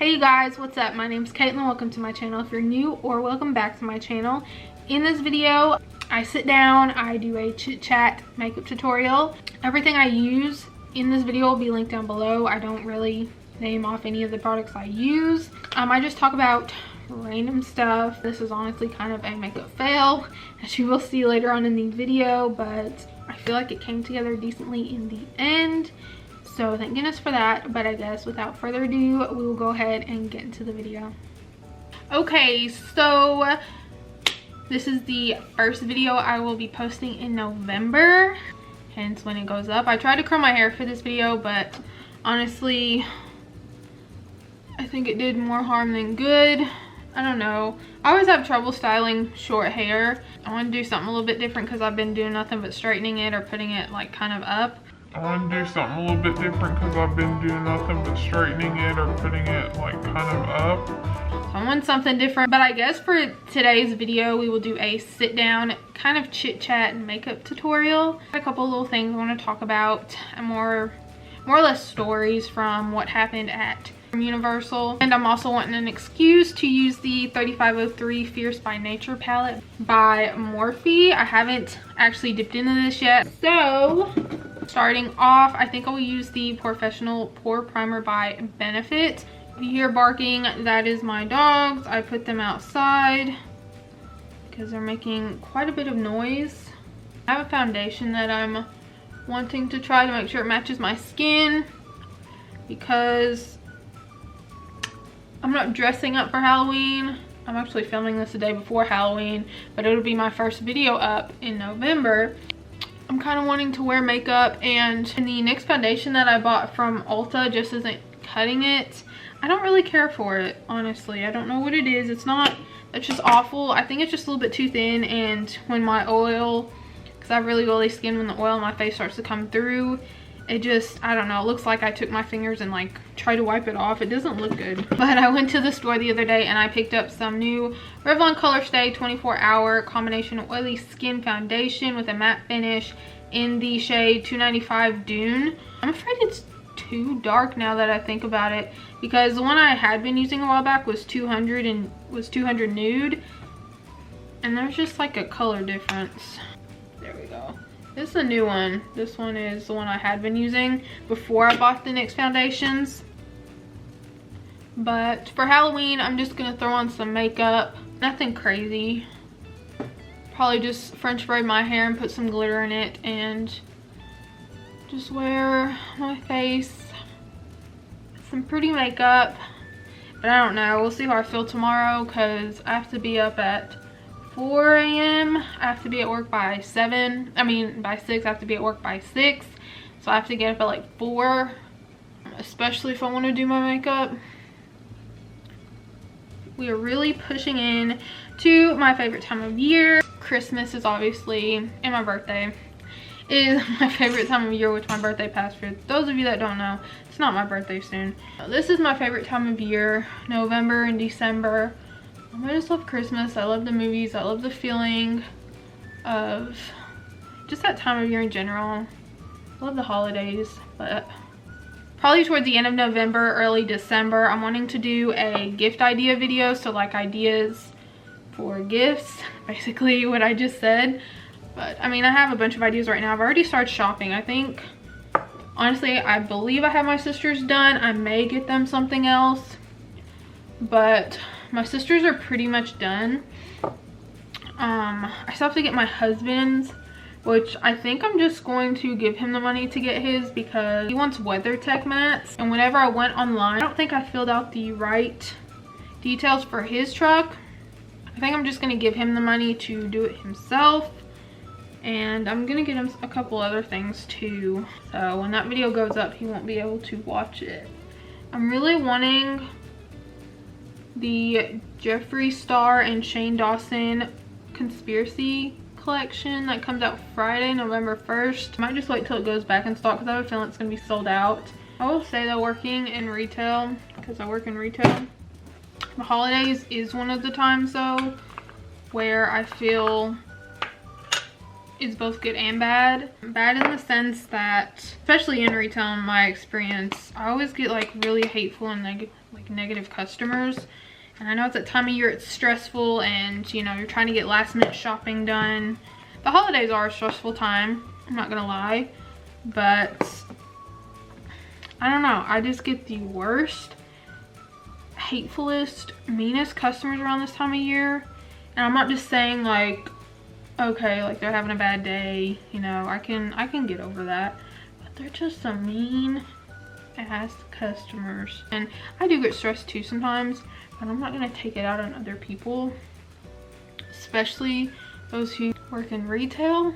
Hey guys, what's up? My name's Caitlin. Welcome to my channel if you're new, or welcome back to my channel. In this video, I sit down, I do a chit chat makeup tutorial. Everything I use in this video will be linked down below. I don't really name off any of the products I use. I just talk about random stuff. This is honestly kind of a makeup fail, as you will see later on in the video, but I feel like it came together decently in the end. So thank goodness for that. But I guess without further ado, we will go ahead and get into the video. Okay, so this is the first video I will be posting in November, hence when it goes up. I tried to curl my hair for this video, but honestly, I think it did more harm than good. I don't know. I always have trouble styling short hair. I want to do something a little bit different because I've been doing nothing but straightening it or putting it like kind of up. So I want something different. But I guess for today's video, we will do a sit down kind of chit chat and makeup tutorial. A couple little things I want to talk about, and more or less stories from what happened at Universal. And I'm also wanting an excuse to use the 3503 Fierce by Nature palette by Morphe. I haven't actually dipped into this yet. So starting off, I think I will use the Professional Pore Primer by Benefit. If you hear barking, that is my dogs. I put them outside because they're making quite a bit of noise. I have a foundation that I'm wanting to try to make sure it matches my skin, because I'm not dressing up for Halloween. I'm actually filming this the day before Halloween, but it'll be my first video up in November. I'm kind of wanting to wear makeup, and the NYX foundation that I bought from Ulta just isn't cutting it. I don't really care for it, honestly. I don't know what it is. It's just awful. I think it's just a little bit too thin, and when my oil, because I have really oily skin, when the oil on my face starts to come through, it just, I don't know, it looks like I took my fingers and like tried to wipe it off. It doesn't look good. But I went to the store the other day and I picked up some new Revlon Color Stay 24-hour combination oily skin foundation with a matte finish in the shade 295 Dune. I'm afraid it's too dark now that I think about it, because the one I had been using a while back was 200 and was 200 Nude, and there's just like a color difference. There we go. This is a new one. This one is the one I had been using before I bought the NYX foundations. But for Halloween, I'm just gonna throw on some makeup. Nothing crazy. Probably just French braid my hair and put some glitter in it, and just wear my face some pretty makeup. But I don't know. We'll see how I feel tomorrow, because I have to be up at 4 a.m. I have to be at work by 7. I mean, by 6. I have to be at work by 6. So I have to get up at like 4. Especially if I want to do my makeup. We are really pushing in to my favorite time of year. Christmas is obviously, and my birthday is my favorite time of year, which my birthday passed. For those of you that don't know, it's not my birthday soon. This is my favorite time of year, November and December. I just love Christmas. I love the movies. I love the feeling of just that time of year in general. I love the holidays, but probably towards the end of November, early December, I'm wanting to do a gift idea video. So like ideas for gifts, basically what I just said. But I mean, I have a bunch of ideas right now. I've already started shopping. I think, honestly, I believe I have my sisters done. I may get them something else, but my sisters are pretty much done. I still have to get my husband's, which I think I'm just going to give him the money to get his, because he wants WeatherTech mats. And whenever I went online, I don't think I filled out the right details for his truck. I think I'm just going to give him the money to do it himself. And I'm going to get him a couple other things too. So when that video goes up, he won't be able to watch it. I'm really wanting the Jeffree Star and Shane Dawson Conspiracy collection that comes out Friday, November 1st. I might just wait till it goes back in stock, because I have a feeling it's going to be sold out. I will say that working in retail, because I work in retail, the holidays is one of the times though where I feel is both good and bad. Bad in the sense that, especially in retail, in my experience, I always get like really hateful and negative customers. And I know it's that time of year, it's stressful, and you know, you're trying to get last minute shopping done. The holidays are a stressful time, I'm not gonna lie, but I don't know, I just get the worst, hatefulest, meanest customers around this time of year. And I'm not just saying like, okay, like they're having a bad day, you know, I can get over that, but they're just some mean ass customers. And I do get stressed too sometimes, but I'm not gonna take it out on other people, especially those who work in retail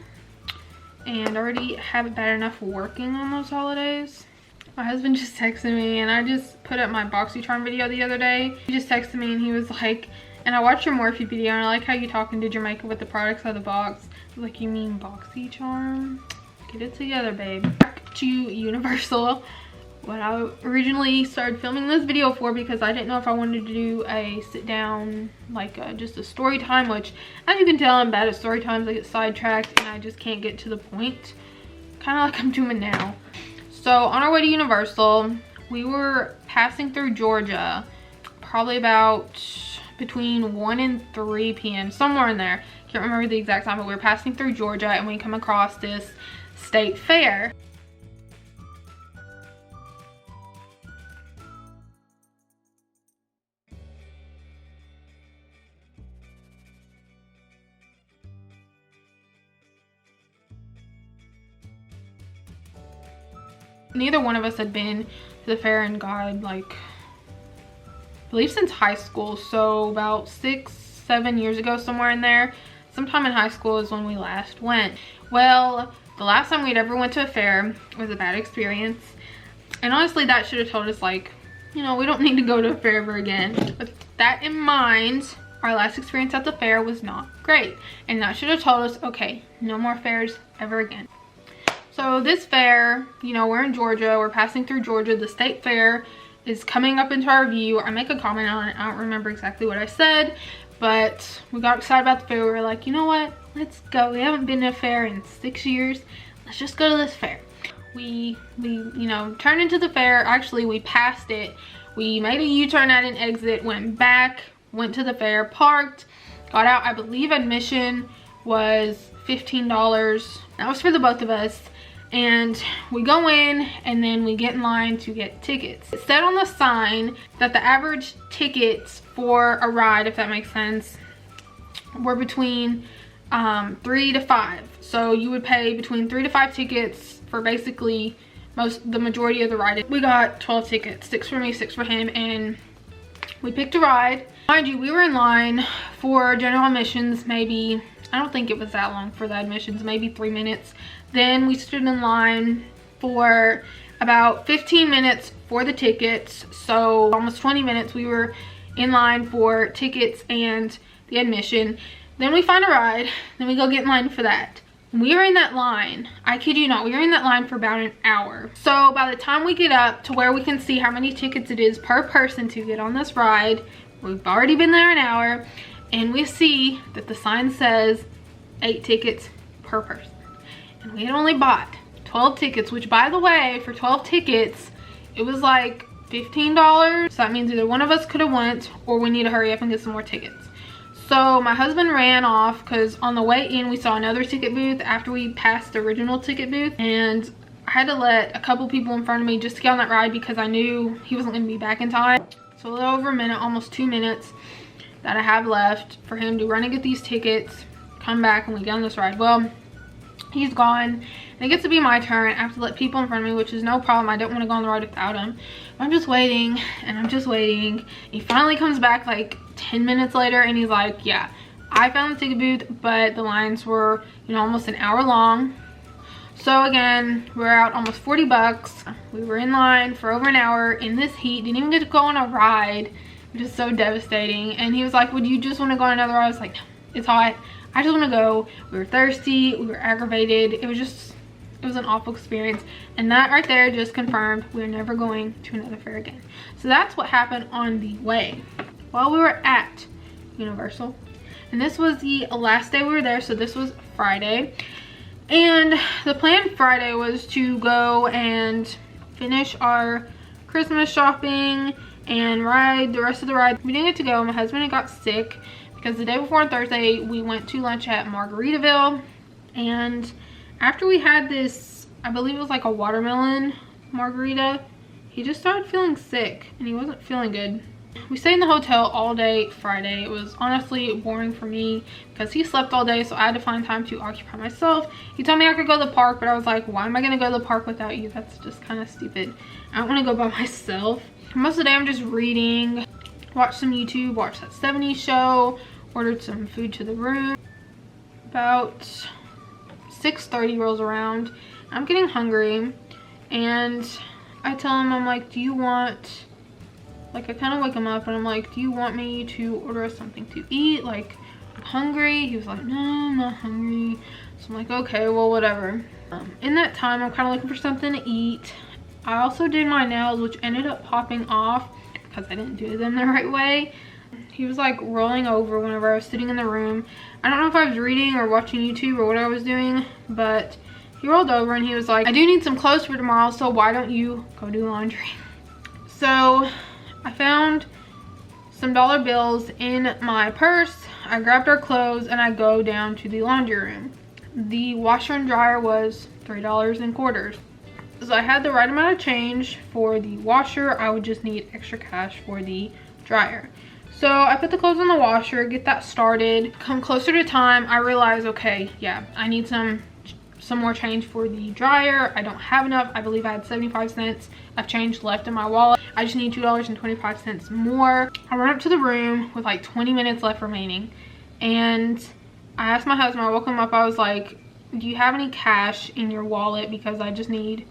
and already have it bad enough working on those holidays. My husband just texted me, and I just put up my BoxyCharm video the other day. He just texted me and he was like, and I watched your Morphe video and I like how you talk and did your makeup with the products out of the box. I was like, you mean BoxyCharm? Get it together, babe. Back to Universal. What I originally started filming this video for, because I didn't know if I wanted to do a sit down, like just a story time, which as you can tell, I'm bad at story times. I get sidetracked and I just can't get to the point, kind of like I'm doing now. So on our way to Universal, we were passing through Georgia, probably about between 1 and 3 p.m, somewhere in there. Can't remember the exact time, but we were passing through Georgia and we come across this state fair. Neither one of us had been to the fair in God, like, I believe since high school. So about 6-7 years ago, somewhere in there, sometime in high school is when we last went. Well, the last time we'd ever went to a fair was a bad experience, and honestly that should have told us, like, you know, we don't need to go to a fair ever again. With that in mind, our last experience at the fair was not great, and that should have told us, okay, no more fairs ever again. So this fair, you know, we're in Georgia, we're passing through Georgia, the state fair is coming up into our view. I make a comment on it, I don't remember exactly what I said, but we got excited about the fair. We were like, you know what, let's go. We haven't been to a fair in 6 years, let's just go to this fair. We you know, turned into the fair. Actually, we passed it, we made a U-turn at an exit, went back, went to the fair, parked, got out. I believe admission was $15. That was for the both of us. And we go in, and then we get in line to get tickets. It said on the sign that the average tickets for a ride, if that makes sense, were between 3 to 5. So you would pay between 3 to 5 tickets for basically the majority of the ride. We got 12 tickets, 6 for me, 6 for him, and we picked a ride. Mind you, we were in line for general admissions, maybe, I don't think it was that long for the admissions, maybe 3 minutes. Then we stood in line for about 15 minutes for the tickets. So almost 20 minutes we were in line for tickets and the admission. Then we find a ride, then we go get in line for that. We were in that line, I kid you not, we were in that line for about an hour. So by the time we get up to where we can see how many tickets it is per person to get on this ride, we've already been there an hour, and we see that the sign says 8 tickets per person. And we had only bought 12 tickets, which, by the way, for 12 tickets, it was like $15. So that means either one of us could have went, or we need to hurry up and get some more tickets. So my husband ran off, because on the way in we saw another ticket booth after we passed the original ticket booth, and I had to let a couple people in front of me just to get on that ride because I knew he wasn't going to be back in time. So a little over a minute, almost 2 minutes that I have left for him to run and get these tickets, come back, and we get on this ride. Well, he's gone, and it gets to be my turn. I have to let people in front of me, which is no problem. I don't want to go on the ride without him. I'm just waiting, and I'm just waiting. He finally comes back like 10 minutes later, and he's like, yeah, I found the ticket booth, but the lines were, you know, almost an hour long. So again, we're out almost 40 bucks. We were in line for over an hour in this heat, didn't even get to go on a ride, which is so devastating. And he was like, would you just want to go on another ride? I was like, no, it's hot, I just want to go. We were thirsty, we were aggravated. It was an awful experience, and that right there just confirmed we're never going to another fair again. So that's what happened on the way while we were at Universal. And this was the last day we were there, so this was Friday. And the plan Friday was to go and finish our Christmas shopping and ride the rest of the ride. We didn't get to go. My husband had got sick because the day before on Thursday we went to lunch at Margaritaville, and after we had this, I believe it was like a watermelon margarita, he just started feeling sick and he wasn't feeling good. We stayed in the hotel all day Friday. It was honestly boring for me because he slept all day, so I had to find time to occupy myself. He told me I could go to the park, but I was like, why am I gonna go to the park without you? That's just kind of stupid. I don't want to go by myself. Most of the day I'm just reading, watched some YouTube, watched that 70s show, ordered some food to the room. About 6:30 rolls around. I'm getting hungry and I tell him, I'm like, do you want, like, I kind of wake him up and I'm like, do you want me to order us something to eat? Like, I'm hungry. He was like, no, I'm not hungry. So I'm like, okay, well, whatever. In that time, I'm kind of looking for something to eat. I also did my nails, which ended up popping off because I didn't do them the right way. He was like rolling over whenever I was sitting in the room. I don't know if I was reading or watching YouTube or what I was doing, but he rolled over and he was like, I do need some clothes for tomorrow, so why don't you go do laundry? So I found some dollar bills in my purse. I grabbed our clothes and I go down to the laundry room. The washer and dryer was $3.25. So I had the right amount of change for the washer. I would just need extra cash for the dryer. So I put the clothes in the washer, get that started. Come closer to time, I realized, okay, yeah, I need some more change for the dryer. I don't have enough. I believe I had 75 cents of change left in my wallet. I just need $2.25 more. I run up to the room with like 20 minutes left remaining, and I asked my husband, I woke him up, I was like, do you have any cash in your wallet, because I just need,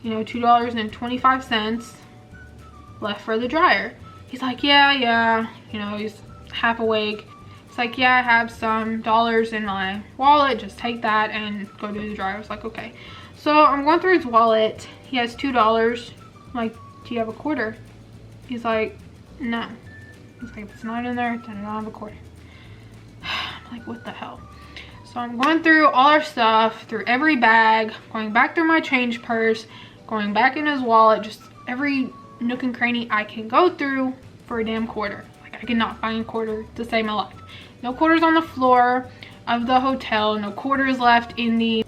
you know, $2.25 left for the dryer. He's like, yeah, you know, he's half awake. It's like, yeah, I have some dollars in my wallet, just take that and go do the dryer. I was like, okay. So I'm going through his wallet. He has $2. I'm like, do you have a quarter? He's like, no. He's like, if it's not in there, then I don't have a quarter. I'm like, what the hell? So I'm going through all our stuff, through every bag, going back through my change purse, going back in his wallet, just every nook and cranny I can go through for a damn quarter. Like, I cannot find a quarter to save my life. No quarters on the floor of the hotel, no quarters left in the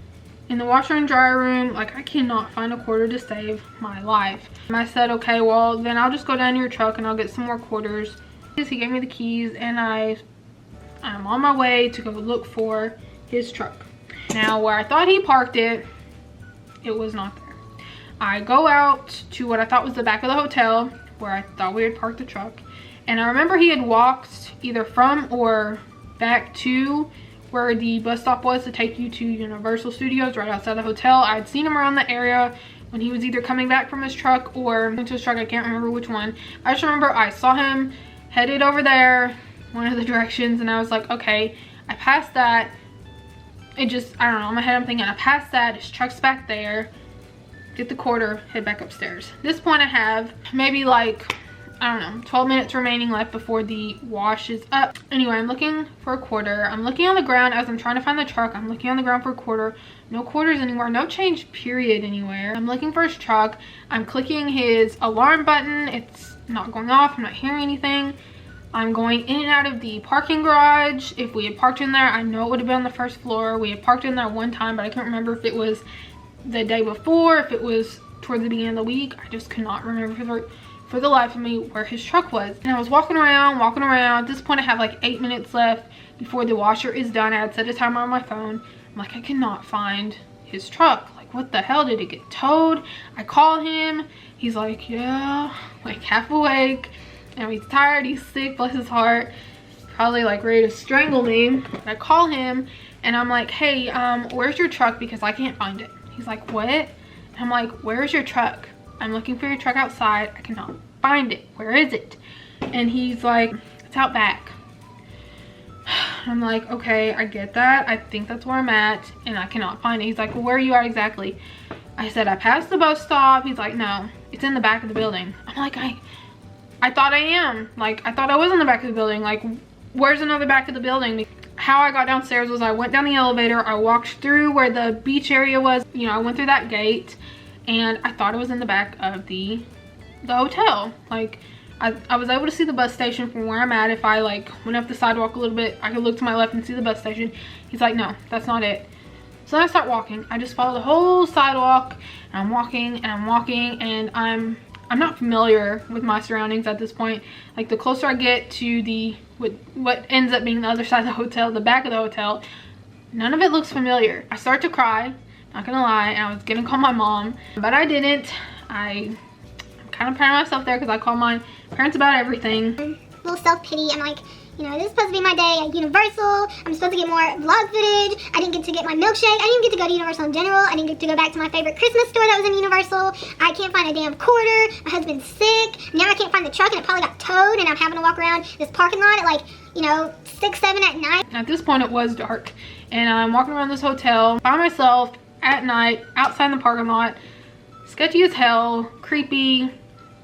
washer and dryer room. Like, I cannot find a quarter to save my life. And I said, okay, well then I'll just go down to your truck and I'll get some more quarters. He gave me the keys and I'm on my way to go look for his truck. Now, where I thought he parked it, it was not there. I go out to what I thought was the back of the hotel where I thought we had parked the truck, and I remember he had walked either from or back to where the bus stop was to take you to Universal Studios right outside the hotel. I had seen him around the area when he was either coming back from his truck or into his truck. I can't remember which one. I just remember I saw him headed over there, one of the directions, and I was like, okay, I passed that. It just, I don't know, in my head I'm thinking, I passed that, his truck's back there, get the quarter, head back upstairs. At this point I have maybe like, I don't know, 12 minutes remaining left before the wash is up. Anyway, I'm looking for a quarter. I'm looking on the ground as I'm trying to find the truck. I'm looking on the ground for a quarter. No quarters anywhere, no change period anywhere. I'm looking for his truck. I'm clicking his alarm button. It's not going off, I'm not hearing anything. I'm going in and out of the parking garage. If we had parked in there, I know it would have been on the first floor. We had parked in there one time, but I can't remember if it was the day before, if it was toward the beginning of the week. I just could not remember for the life of me where his truck was. And I was walking around. At this point, I have like 8 minutes left before the washer is done. I had set a timer on my phone. I'm like, I cannot find his truck. Like, what the hell? Did it get towed? I call him. He's like, yeah, like half awake. And he's tired, he's sick, bless his heart, probably like ready to strangle me. I call him and I'm like, hey, where's your truck, because I can't find it. He's like, what? And I'm like, where's your truck? I'm looking for your truck outside, I cannot find it, where is it? And he's like, it's out back. I'm like, okay, I get that, I think that's where I'm at, and I cannot find it. He's like, well, where are you at exactly? I said, I passed the bus stop. He's like, no, it's in the back of the building. I'm like, I thought I am. Like, I thought I was in the back of the building. Like, where's another back of the building? I how I got downstairs was I went down the elevator, I walked through where the beach area was, you know, I went through that gate, and I thought it was in the back of the hotel. Like, I was able to see the bus station from where I'm at. If I like went up the sidewalk a little bit, I could look to my left and see the bus station. He's like, no, that's not it. So then I start walking. I just follow the whole sidewalk, and I'm walking and I'm walking, and I'm not familiar with my surroundings at this point. Like, the closer I get to what ends up being the other side of the hotel, the back of the hotel, none of it looks familiar. I start to cry, not gonna lie, and I was gonna call my mom, but I didn't. I'm kind of proud of myself there because I called my parents about everything. Little self-pity. I'm like, you know, this is supposed to be my day at Universal. I'm supposed to get more vlog footage. I didn't get to get my milkshake. I didn't even get to go to Universal in general. I didn't get to go back to my favorite Christmas store that was in Universal. I can't find a damn quarter. My husband's sick. Now I can't find the truck, and it probably got towed, and I'm having to walk around this parking lot at like, you know, 6, 7 at night. At this point, it was dark, and I'm walking around this hotel by myself at night outside the parking lot. Sketchy as hell, creepy.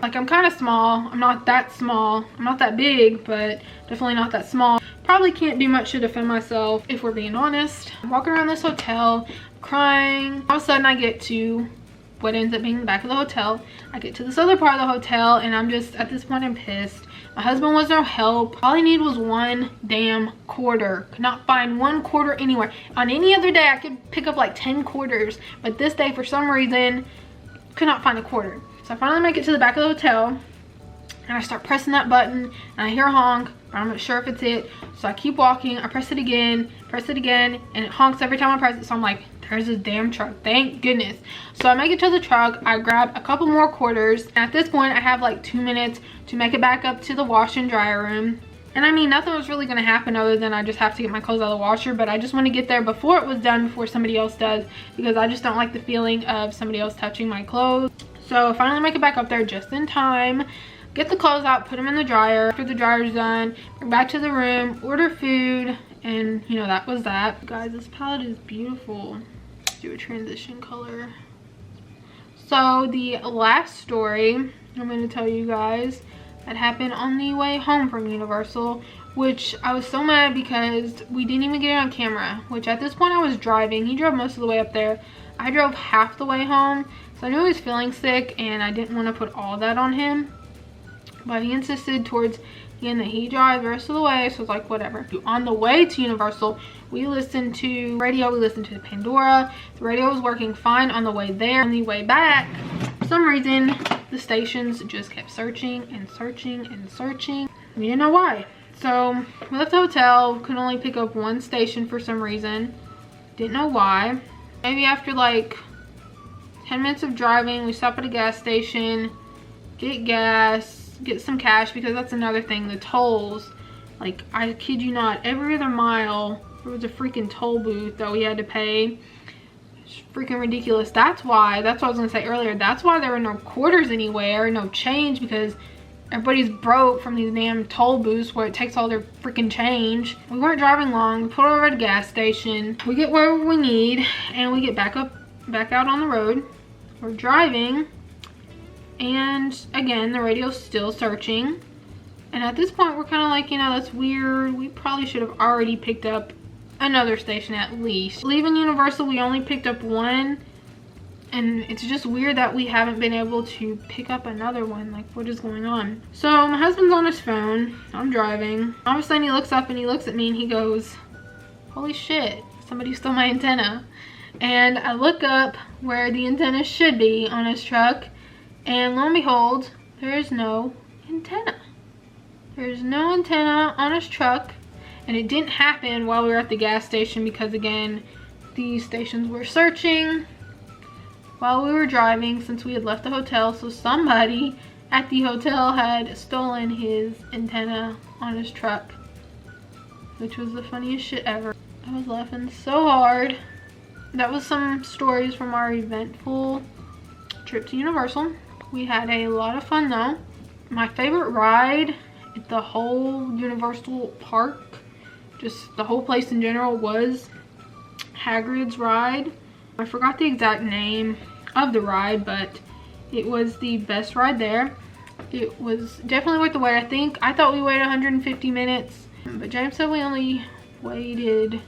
Like, I'm kind of small. I'm not that small. I'm not that big, but definitely not that small. Probably can't do much to defend myself, if we're being honest. I'm walking around this hotel, crying. All of a sudden, I get to what ends up being the back of the hotel. I get to this other part of the hotel, and I'm just, at this point, I'm pissed. My husband was no help. All he needed was one damn quarter. Could not find one quarter anywhere. On any other day, I could pick up like 10 quarters, but this day, for some reason, could not find a quarter. So I finally make it to the back of the hotel, and I start pressing that button, and I hear a honk, but I'm not sure if it's it. So I keep walking, I press it again, and it honks every time I press it. So I'm like, there's this damn truck, thank goodness. So I make it to the truck, I grab a couple more quarters, and at this point I have like 2 minutes to make it back up to the wash and dryer room. And I mean, nothing was really gonna happen other than I just have to get my clothes out of the washer, but I just want to get there before it was done, before somebody else does, because I just don't like the feeling of somebody else touching my clothes. So I finally make it back up there just in time, get the clothes out, put them in the dryer. After the dryer's done, bring back to the room, order food, and you know, that was that. Guys, this palette is beautiful. Let's do a transition color. So the last story I'm going to tell you guys that happened on the way home from Universal, which I was so mad because we didn't even get it on camera, which at this point I was driving. He drove most of the way up there. I drove half the way home. So I knew he was feeling sick, and I didn't want to put all that on him. But he insisted towards the end that he drive the rest of the way, so I was like, whatever. On the way to Universal, we listened to radio, we listened to Pandora. The radio was working fine on the way there. On the way back, for some reason, the stations just kept searching and searching and searching. We didn't know why. So we left the hotel, could only pick up one station for some reason. Didn't know why. Maybe after like 10 minutes of driving, we stop at a gas station, get gas, get some cash, because that's another thing, the tolls. Like, I kid you not, every other mile there was a freaking toll booth that we had to pay. It's freaking ridiculous. That's what I was gonna say earlier, that's why there were no quarters anywhere, no change, because everybody's broke from these damn toll booths where it takes all their freaking change. We weren't driving long, we pulled over at a gas station, we get wherever we need, and we get back out on the road. We're driving, and again, the radio's still searching. And at this point, we're kind of like, you know, that's weird. We probably should have already picked up another station at least. Leaving Universal, we only picked up one, and it's just weird that we haven't been able to pick up another one. Like, what is going on? So my husband's on his phone, I'm driving. All of a sudden he looks up and he looks at me and he goes, holy shit, somebody stole my antenna. And I look up where the antenna should be on his truck, and lo and behold, there is no antenna. There's no antenna on his truck, and it didn't happen while we were at the gas station because, again, these stations were searching while we were driving since we had left the hotel. So somebody at the hotel had stolen his antenna on his truck, which was the funniest shit ever. I was laughing so hard. That was some stories from our eventful trip to Universal. We had a lot of fun though. My favorite ride at the whole Universal park, just the whole place in general, was Hagrid's ride. I forgot the exact name of the ride, but it was the best ride there. It was definitely worth the wait. I thought we waited 150 minutes, but James said we only waited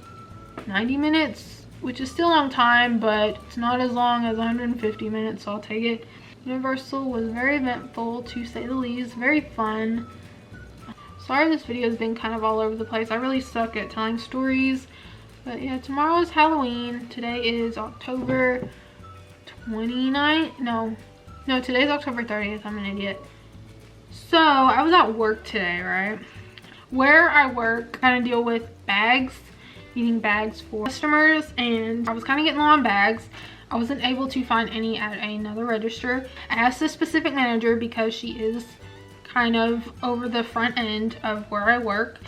90 minutes, which is still a long time, but it's not as long as 150 minutes, so I'll take it. Universal was very eventful, to say the least. Very fun. Sorry this video has been kind of all over the place. I really suck at telling stories. But yeah, tomorrow is Halloween. Today is October 29th. No, today's October 30th. I'm an idiot. So I was at work today, right? Where I work, kind of deal with bags, needing bags for customers, and I was kind of getting low on bags. I wasn't able to find any at another register. I asked this specific manager because she is kind of over the front end of where I work,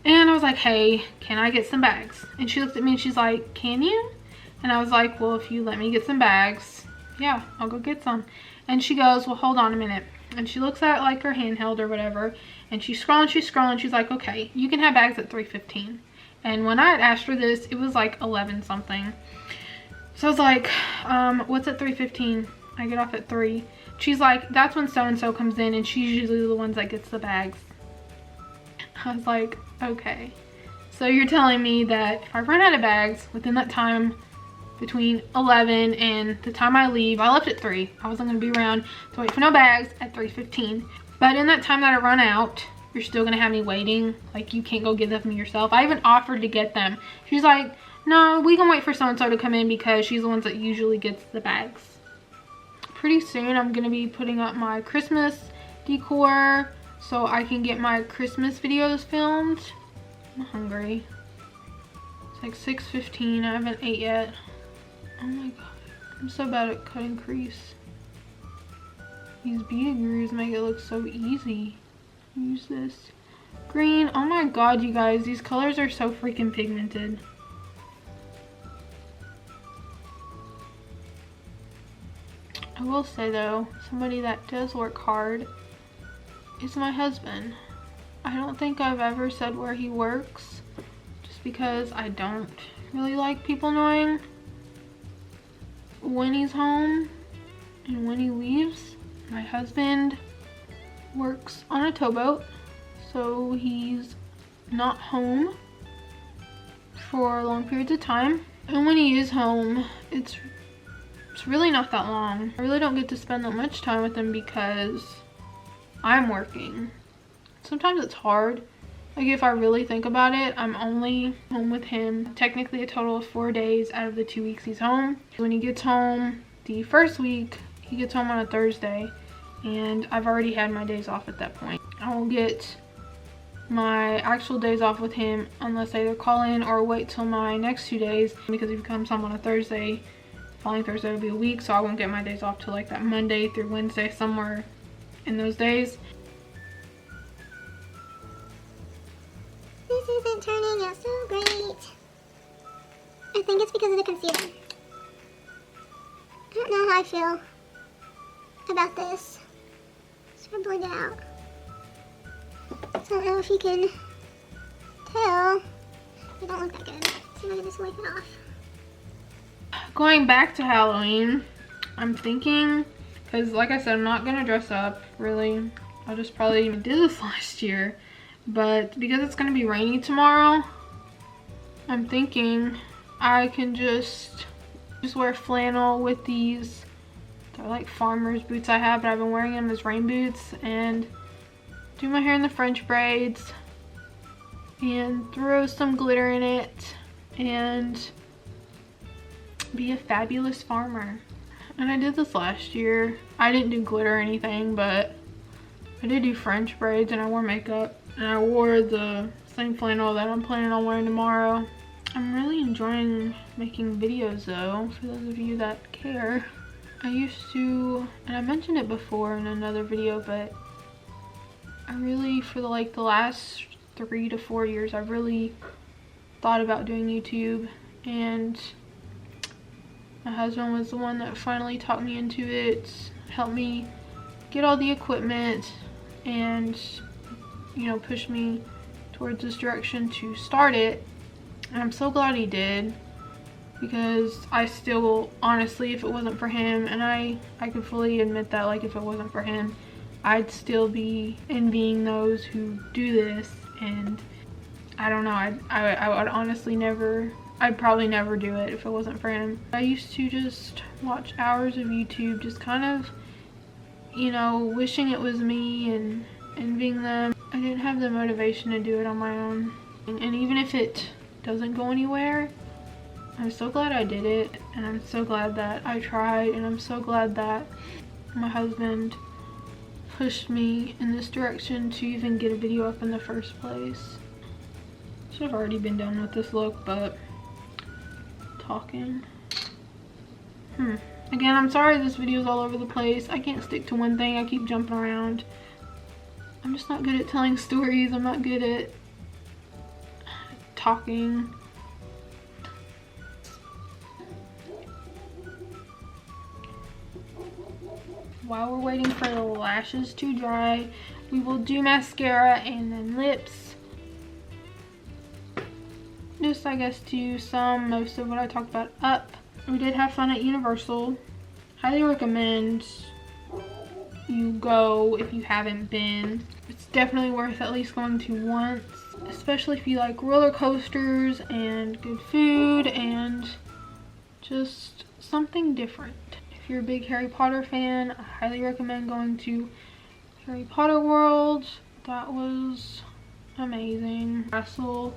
and I was like, hey, can I get some bags? And she looked at me and she's like, can you? And I was like, well, if you let me get some bags, yeah, I'll go get some. And she goes, well, hold on a minute. And she looks at like her handheld or whatever, and she's scrolling, she's like, okay, you can have bags at 3:15. And when I had asked her this, it was like 11 something. So I was like, what's at 3:15? I get off at 3. She's like, that's when so-and-so comes in, and she's usually the ones that gets the bags. I was like, okay. So you're telling me that if I run out of bags within that time between 11 and the time I leave, I left at 3. I wasn't going to be around to wait for no bags at 3:15. But in that time that I run out, you're still going to have me waiting. Like, you can't go get them yourself. I even offered to get them. She's like, no, we can wait for so-and-so to come in because she's the one that usually gets the bags. Pretty soon, I'm going to be putting up my Christmas decor so I can get my Christmas videos filmed. I'm hungry. It's like 6:15. I haven't ate yet. Oh my god. I'm so bad at cutting crease. These beaded grooves make it look so easy. Use this green. Oh my god, you guys. These colors are so freaking pigmented. I will say though, somebody that does work hard is my husband. I don't think I've ever said where he works, just because I don't really like people knowing when he's home and when he leaves. My husband works on a towboat, so he's not home for long periods of time. And when he is home, it's really not that long. I really don't get to spend that much time with him because I'm working. Sometimes it's hard. Like, if I really think about it, I'm only home with him technically a total of 4 days out of the 2 weeks he's home. When he gets home, the first week, he gets home on a Thursday, and I've already had my days off at that point. I won't get my actual days off with him unless I either call in or wait till my next 2 days, because if he comes home on a Thursday, following Thursday will be a week, so I won't get my days off till like that Monday through Wednesday, somewhere in those days. This isn't turning out so great. I think it's because of the concealer. I don't know how I feel about this. It's gonna blend it out. So I don't know if you can tell. It don't look that good. See if I can just wipe it off. Going back to Halloween, I'm thinking, because like I said, I'm not gonna dress up really. I just probably even did this last year, but because it's gonna be rainy tomorrow, I'm thinking I can just wear flannel with these. They're like farmer's boots I have, but I've been wearing them as rain boots, and do my hair in the French braids and throw some glitter in it and be a fabulous farmer. And I did this last year. I didn't do glitter or anything, but I did do French braids, and I wore makeup, and I wore the same flannel that I'm planning on wearing tomorrow. I'm really enjoying making videos though, for those of you that care. I used to, and I mentioned it before in another video, but I really, for the last 3 to 4 years, I've really thought about doing YouTube, and my husband was the one that finally talked me into it, helped me get all the equipment, and, you know, pushed me towards this direction to start it. And I'm so glad he did, because I still, honestly, if it wasn't for him, and I can fully admit that, like, if it wasn't for him, I'd still be envying those who do this, and I don't know, I would honestly never, I'd probably never do it if it wasn't for him. I used to just watch hours of YouTube, just kind of, you know, wishing it was me and envying them. I didn't have the motivation to do it on my own. And even if it doesn't go anywhere, I'm so glad I did it, and I'm so glad that I tried, and I'm so glad that my husband pushed me in this direction to even get a video up in the first place. Should have already been done with this look, but talking. Again, I'm sorry this video is all over the place. I can't stick to one thing. I keep jumping around. I'm just not good at telling stories. I'm not good at talking. While we're waiting for the lashes to dry, we will do mascara and then lips. Just, I guess, do most of what I talked about up. We did have fun at Universal. Highly recommend you go if you haven't been. It's definitely worth at least going to once, especially if you like roller coasters and good food and just something different. If you're a big Harry Potter fan, I highly recommend going to Harry Potter World. That was amazing. Castle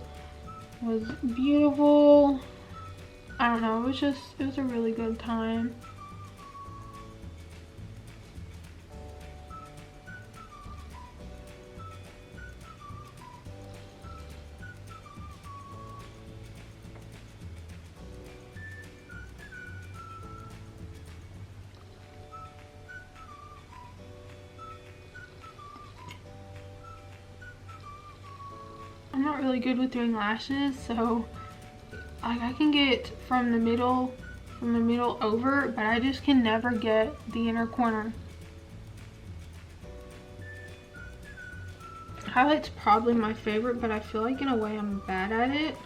was beautiful. I don't know, it was a really good time. I'm not really good with doing lashes, so like I can get from the middle over, but I just can never get the inner corner. Highlight's probably my favorite, but I feel like in a way I'm bad at it.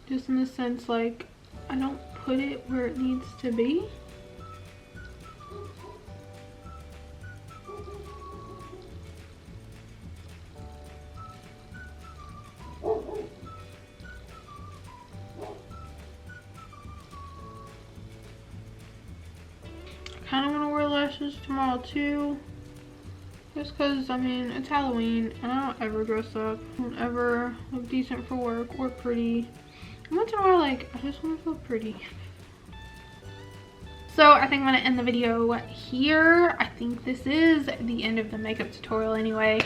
Just in the sense, like, I don't put it where it needs to be. I kind of want to wear lashes tomorrow too, just because, I mean, it's Halloween and I don't ever dress up. I don't ever look decent for work or pretty. And once in a while, like, I just want to feel pretty. So I think I'm going to end the video here. I think this is the end of the makeup tutorial anyway.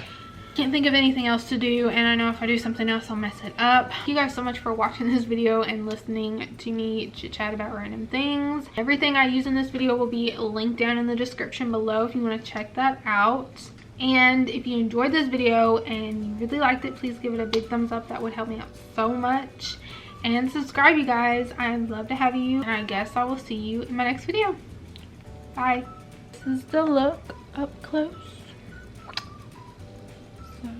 Can't think of anything else to do, and I know if I do something else I'll mess it up. Thank you guys so much for watching this video and listening to me chit chat about random things. Everything I use in this video will be linked down in the description below if you want to check that out. And if you enjoyed this video and you really liked it, please give it a big thumbs up. That would help me out so much. And subscribe, you guys. I'd love to have you, and I guess I will see you in my next video. Bye. This is the look up close. So